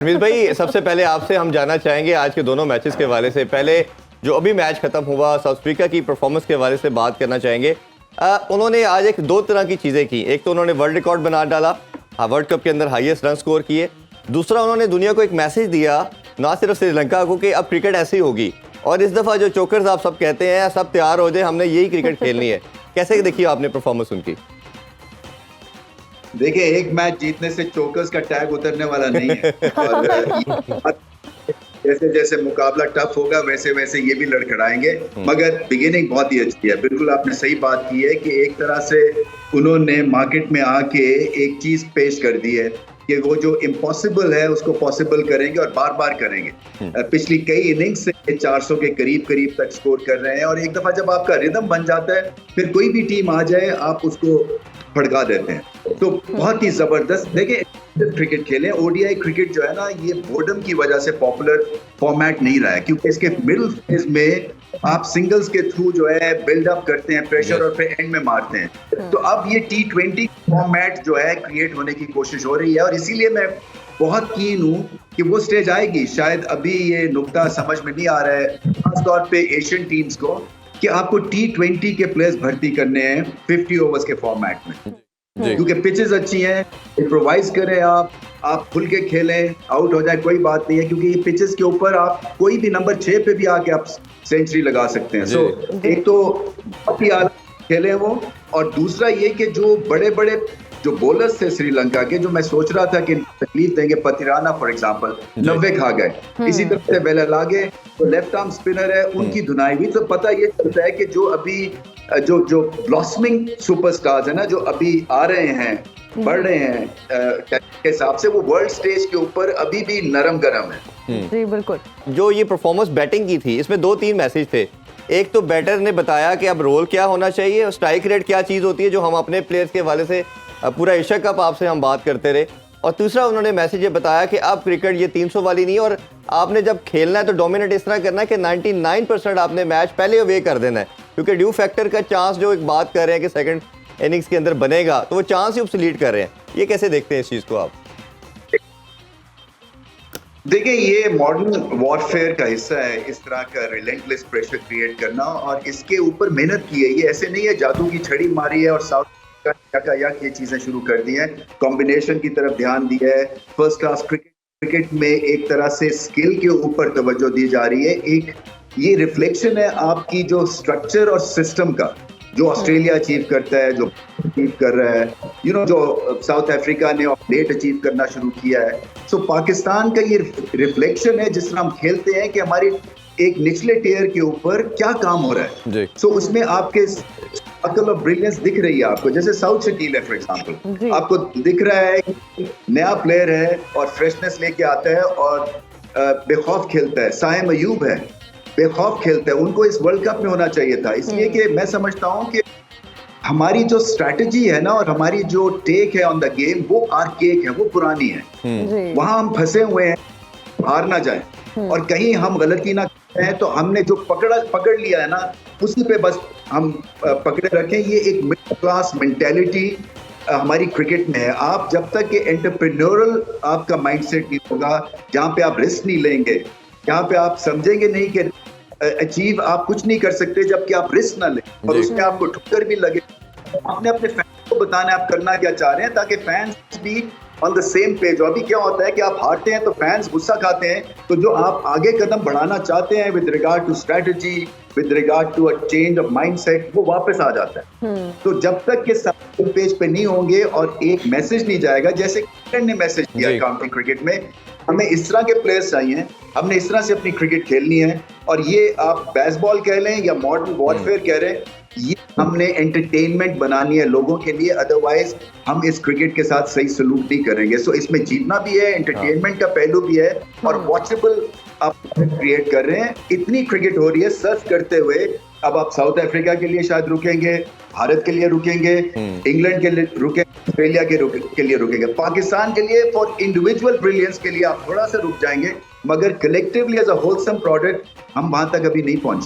रमीज भाई, सबसे पहले आपसे हम जानना चाहेंगे आज के दोनों मैचेस के हवाले से। पहले जो अभी मैच खत्म हुआ, साउथ अफ्रीका की परफॉर्मेंस के हवाले से बात करना चाहेंगे। उन्होंने आज एक दो तरह की चीज़ें की। एक तो उन्होंने वर्ल्ड रिकॉर्ड बना डाला, वर्ल्ड कप के अंदर हाईएस्ट रन स्कोर किए। दूसरा, उन्होंने दुनिया को एक मैसेज दिया, ना सिर्फ श्रीलंका को, कि अब क्रिकेट ऐसी होगी और इस दफ़ा जो चोकर्स आप सब कहते हैं, सब तैयार हो जाए, हमने यही क्रिकेट खेलनी है। कैसे देखिए आपने परफॉर्मेंस उनकी? देखिए, एक मैच जीतने से चोकर्स का टैग उतरने वाला नहीं है और जैसे जैसे मुकाबला टफ होगा वैसे वैसे ये भी लड़खड़ाएंगे। मगर बिगिनिंग बहुत ही अच्छी है। बिल्कुल आपने सही बात की है कि एक तरह से उन्होंने मार्केट में आके एक चीज पेश कर दी है कि वो जो इम्पॉसिबल है उसको पॉसिबल करेंगे और बार बार करेंगे। पिछली कई इनिंग्स से 400 के करीब करीब तक स्कोर कर रहे हैं और एक दफा जब आपका रिदम बन जाता है फिर कोई भी टीम आ जाए आप उसको भड़का देते हैं। तो बहुत ही जबरदस्त। देखिए, क्रिकेट खेलें, ओडीआई क्रिकेट जो है ना, ये बोर्डम की वजह से पॉपुलर फॉर्मेट नहीं रहा है क्योंकि इसके मिडिल फेज में आप सिंगल्स के थ्रू जो है बिल्डअप करते हैं प्रेशर और फिर एंड में मारते हैं। तो अब ये T20 फॉर्मेट जो है क्रिएट होने की कोशिश हो रही है और इसीलिए मैं बहुत कीन हूँ कि वो स्टेज आएगी। शायद अभी ये नुक्ता समझ में नहीं आ रहा है, खासतौर पे एशियन टीम्स को, कि आपको T20 के प्लेयर्स भर्ती करने हैं 50 ओवर्स के फॉर्मेट में, क्योंकि पिचेस अच्छी हैं। इम्प्रोवाइज करें, आप खुल के खेलें, आउट हो जाए कोई बात नहीं है, क्योंकि ये पिचेस के ऊपर आप कोई भी नंबर 6 पे भी आके आप सेंचुरी लगा सकते हैं। सो एक तो बहुत ही आला खेले वो, और दूसरा ये कि जो बड़े बड़े जो बॉलर्स थे श्रीलंका के, जो मैं सोच रहा था कि तकलीफ देंगे, पतिराना फॉर एग्जांपल 90 खा गए। इसी तरह से बेलालागे तो लेफ्ट आर्म स्पिनर है, उनकी धुनाई हुई। तो पता ये चलता है कि जो अभी जो ब्लॉसमिंग सुपरस्टार्स है ना, जो अभी आ रहे हैं, बढ़ रहे हैं के हिसाब से, वो वर्ल्ड स्टेज के ऊपर अभी भी नरम गरम है। जी बिल्कुल। जो ये परफॉर्मेंस बैटिंग की थी, इसमें 2-3 मैसेज थे। एक तो बैटर ने बताया कि अब रोल क्या होना चाहिए और स्ट्राइक रेट क्या चीज़ होती है, जो हम अपने प्लेयर्स के हवाले से पूरा एशिया कप आपसे हम बात करते रहे। और तीसरा, उन्होंने मैसेज ये बताया कि अब क्रिकेट ये 300 वाली नहीं है और आपने जब खेलना है तो डोमिनेट इस तरह करना है कि 99% आपने मैच पहले अवे कर देना है, क्योंकि ड्यू फैक्टर का चांस जो एक बात कर रहे हैं कि सेकंड इनिंग्स के अंदर बनेगा, तो वो चांस ही ऑब्सोलीट कर रहे हैं। ये कैसे देखते हैं इस चीज़ को आप? देखिए, ये मॉडर्न वॉरफेयर का हिस्सा है, इस तरह का रिलेंटलेस प्रेशर क्रिएट करना, और इसके ऊपर मेहनत की है। ये ऐसे नहीं है जादू की छड़ी मारी है और साउथ का ये चीजें शुरू कर दी हैं। कॉम्बिनेशन की तरफ ध्यान दिया है। फर्स्ट क्लास क्रिकेट में एक तरह से स्किल के ऊपर तवज्जो दी जा रही है। एक ये रिफ्लेक्शन है आपकी जो स्ट्रक्चर और सिस्टम का, जो ऑस्ट्रेलिया अचीव करता है, जो अचीव कर रहा है, जो साउथ अफ्रीका ने लेट अचीव करना शुरू किया है। सो पाकिस्तान का ये रिफ्लेक्शन है जिस तरह हम खेलते हैं कि हमारी एक निचले टियर के ऊपर क्या काम हो रहा है। सो उसमें आपके अकल और ब्रिलियंस दिख रही है आपको। जैसे साउथ शकील है फॉर एग्जांपल, आपको दिख रहा है कि नया प्लेयर है और फ्रेशनेस लेके आता है और बेखौफ खेलता है। साइम अयूब है, बेखौफ खेलता है। उनको इस वर्ल्ड कप में होना चाहिए था। इसलिए कि मैं समझता हूं कि हमारी जो स्ट्रैटेजी है ना, और हमारी जो टेक है ऑन द गेम, वो आर्केक है, वो पुरानी है। वहां हम फंसे हुए हैं, हार ना जाए और कहीं हम गलती ना करें। तो हमने जो पकड़ लिया है ना, उसी पे बस हम पकड़े रखें। ये एक मिडिल क्लास मेंटेलिटी हमारी क्रिकेट में है। आप जब तक कि एंटरप्रेन्योरल आपका माइंडसेट नहीं होगा, जहाँ पे आप रिस्क नहीं लेंगे, जहाँ पे आप समझेंगे नहीं कि अचीव आप कुछ नहीं कर सकते जबकि आप रिस्क ना लें और उसमें आपको ठुक्कर भी लगे। आपने अपने फैंस को बताना आप करना क्या चाह रहे हैं, ताकि फैंस भी ऑन द सेम पेज। अभी क्या होता है कि आप हारते हैं तो फैंस गुस्सा खाते हैं, तो जो आप आगे कदम बढ़ाना चाहते हैं with regard to strategy, with regard to a change of mindset, वो वापस आ जाता है। तो जब तक के सब पेज पे नहीं होंगे और एक मैसेज नहीं जाएगा, जैसे क्रिकेट ने मैसेज दिया काउंटी क्रिकेट में, हमें इस तरह के प्लेयर्स चाहिए, हमने इस तरह से अपनी क्रिकेट खेलनी है। और ये आप बेसबॉल कह लें या मॉडर्न वॉरफेयर कह रहे हैं, ये हमने एंटरटेनमेंट बनानी है लोगों के लिए, अदरवाइज हम इस क्रिकेट के साथ सही सलूक नहीं करेंगे। सो इसमें जीतना भी है, एंटरटेनमेंट का पहलू भी है और वॉचेबल आप क्रिएट कर रहे हैं। इतनी क्रिकेट हो रही है, सर्च करते हुए अब आप साउथ अफ्रीका के लिए शायद रुकेंगे, भारत के लिए रुकेंगे, इंग्लैंड के लिए रुकेंगे, ऑस्ट्रेलिया के लिए रुकेंगे, पाकिस्तान के लिए फॉर इंडिविजुअल ब्रिलियंस के लिए आप थोड़ा सा रुक जाएंगे, मगर collectively as a wholesome product हम वहां तक अभी नहीं पहुंचे।